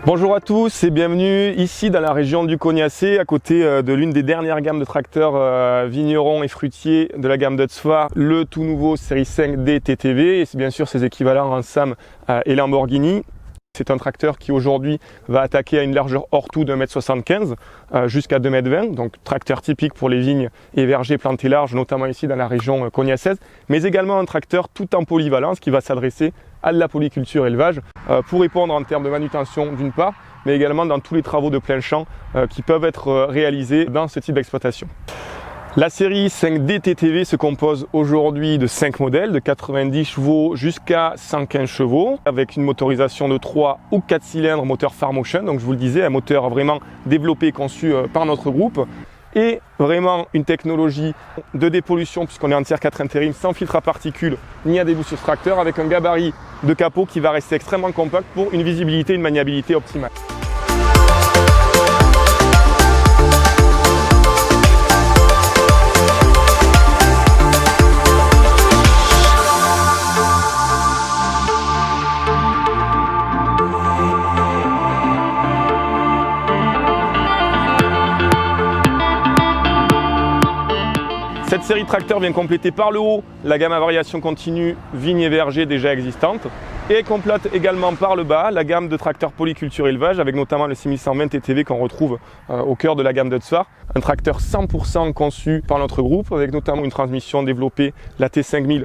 Bonjour à tous et bienvenue ici dans la région du Cognacé, à côté de l'une des dernières gammes de tracteurs vignerons et fruitiers de la gamme Dutzfar, le tout nouveau série 5D TTV, et c'est bien sûr ses équivalents en SAM et Lamborghini. C'est un tracteur qui aujourd'hui va attaquer à une largeur hors tout de 1,75 m jusqu'à 2,20 m, donc tracteur typique pour les vignes et vergers plantés larges, notamment ici dans la région cognaçaise, mais également un tracteur tout en polyvalence qui va s'adresser à de la polyculture élevage pour répondre en termes de manutention d'une part, mais également dans tous les travaux de plein champ qui peuvent être réalisés dans ce type d'exploitation. La série 5D TTV se compose aujourd'hui de 5 modèles, de 90 chevaux jusqu'à 115 chevaux, avec une motorisation de 3 ou 4 cylindres, moteur Farmotion, donc je vous le disais, un moteur vraiment développé et conçu par notre groupe, et vraiment une technologie de dépollution, puisqu'on est en tiers 4 intérim, sans filtre à particules ni à débouts sur ce tracteur, avec un gabarit de capot qui va rester extrêmement compact pour une visibilité et une maniabilité optimale. Cette série de tracteurs vient compléter par le haut la gamme à variation continue vigne et verger déjà existante et complète également par le bas la gamme de tracteurs polyculture élevage avec notamment le 6120 TTV qu'on retrouve au cœur de la gamme Dutzfar. Un tracteur 100% conçu par notre groupe avec notamment une transmission développée, la T5000,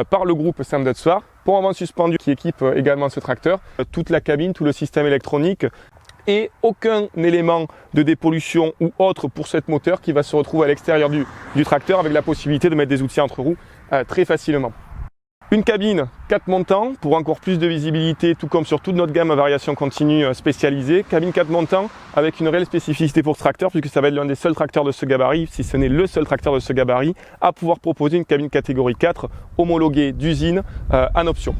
par le groupe SAM Dutzfar. Pont avant suspendu qui équipe également ce tracteur, toute la cabine, tout le système électronique, et aucun élément de dépollution ou autre pour ce moteur qui va se retrouver à l'extérieur du tracteur avec la possibilité de mettre des outils entre roues très facilement. Une cabine 4 montants pour encore plus de visibilité, tout comme sur toute notre gamme à variation continue spécialisée. Cabine 4 montants avec une réelle spécificité pour ce tracteur puisque ça va être l'un des seuls tracteurs de ce gabarit, si ce n'est le seul tracteur de ce gabarit, à pouvoir proposer une cabine catégorie 4 homologuée d'usine en option.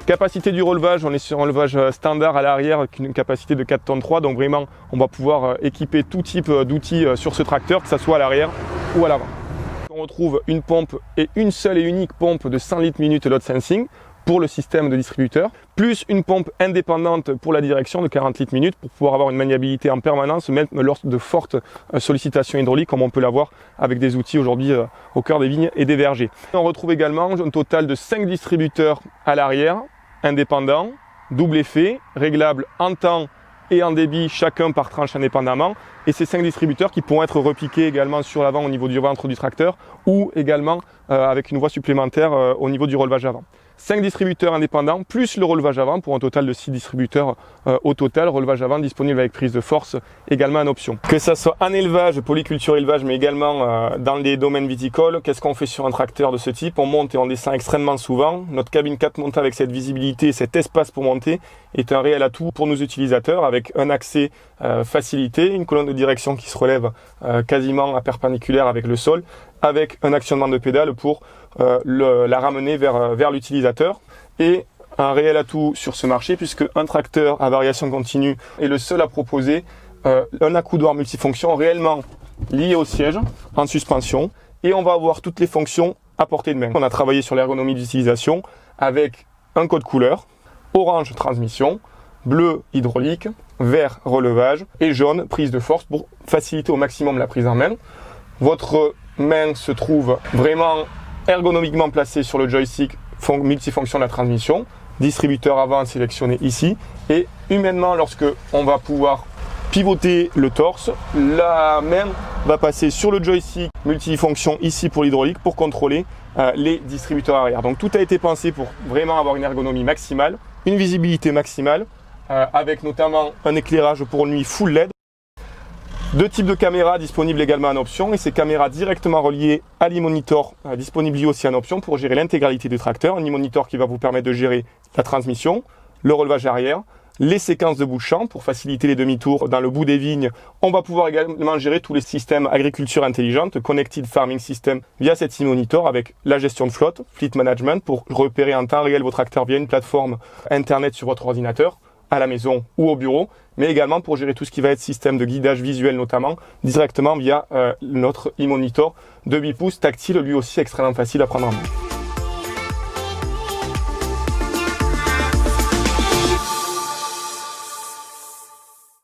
Capacité du relevage, on est sur un relevage standard à l'arrière avec une capacité de 4,3 tonnes, donc vraiment on va pouvoir équiper tout type d'outils sur ce tracteur, que ce soit à l'arrière ou à l'avant. On retrouve une pompe et une seule et unique pompe de 100 litres minute load sensing pour le système de distributeur, plus une pompe indépendante pour la direction de 40 litres minute pour pouvoir avoir une maniabilité en permanence, même lors de fortes sollicitations hydrauliques comme on peut l'avoir avec des outils aujourd'hui au cœur des vignes et des vergers. On retrouve également un total de 5 distributeurs à l'arrière, indépendants, double effet, réglables en temps et en débit, chacun par tranche indépendamment, et ces 5 distributeurs qui pourront être repiqués également sur l'avant au niveau du ventre du tracteur ou également avec une voie supplémentaire au niveau du relevage avant. 5 distributeurs indépendants plus le relevage avant pour un total de 6 distributeurs au total, relevage avant disponible avec prise de force également en option. Que ça soit en élevage, polyculture élevage, mais également dans les domaines viticoles, qu'est-ce qu'on fait sur un tracteur de ce type? On monte et on descend extrêmement souvent. Notre cabine 4 montants avec cette visibilité, cet espace pour monter est un réel atout pour nos utilisateurs avec un accès facilité, une colonne de direction qui se relève quasiment à perpendiculaire avec le sol, avec un actionnement de pédale pour la ramener vers l'utilisateur, et un réel atout sur ce marché puisque un tracteur à variation continue est le seul à proposer un accoudoir multifonction réellement lié au siège en suspension, et on va avoir toutes les fonctions à portée de main. On a travaillé sur l'ergonomie d'utilisation avec un code couleur, orange transmission, bleu hydraulique, vert relevage et jaune prise de force pour faciliter au maximum la prise en main. Votre main se trouve vraiment ergonomiquement placée sur le joystick multifonction de la transmission, distributeur avant sélectionné ici, et humainement lorsque on va pouvoir pivoter le torse, la main va passer sur le joystick multifonction ici pour l'hydraulique pour contrôler les distributeurs arrière. Donc tout a été pensé pour vraiment avoir une ergonomie maximale, une visibilité maximale, avec notamment un éclairage pour nuit full LED. 2 types de caméras disponibles également en option, et ces caméras directement reliées à l'e-monitor disponibles lui aussi en option pour gérer l'intégralité du tracteur. Un e-monitor qui va vous permettre de gérer la transmission, le relevage arrière, les séquences de bout de champ pour faciliter les demi-tours dans le bout des vignes. On va pouvoir également gérer tous les systèmes agriculture intelligente, Connected Farming System via cet e-monitor avec la gestion de flotte, Fleet Management pour repérer en temps réel vos tracteurs via une plateforme internet sur votre ordinateur, à la maison ou au bureau, mais également pour gérer tout ce qui va être système de guidage visuel notamment, directement via notre e-monitor de 8 pouces tactile, lui aussi extrêmement facile à prendre en main.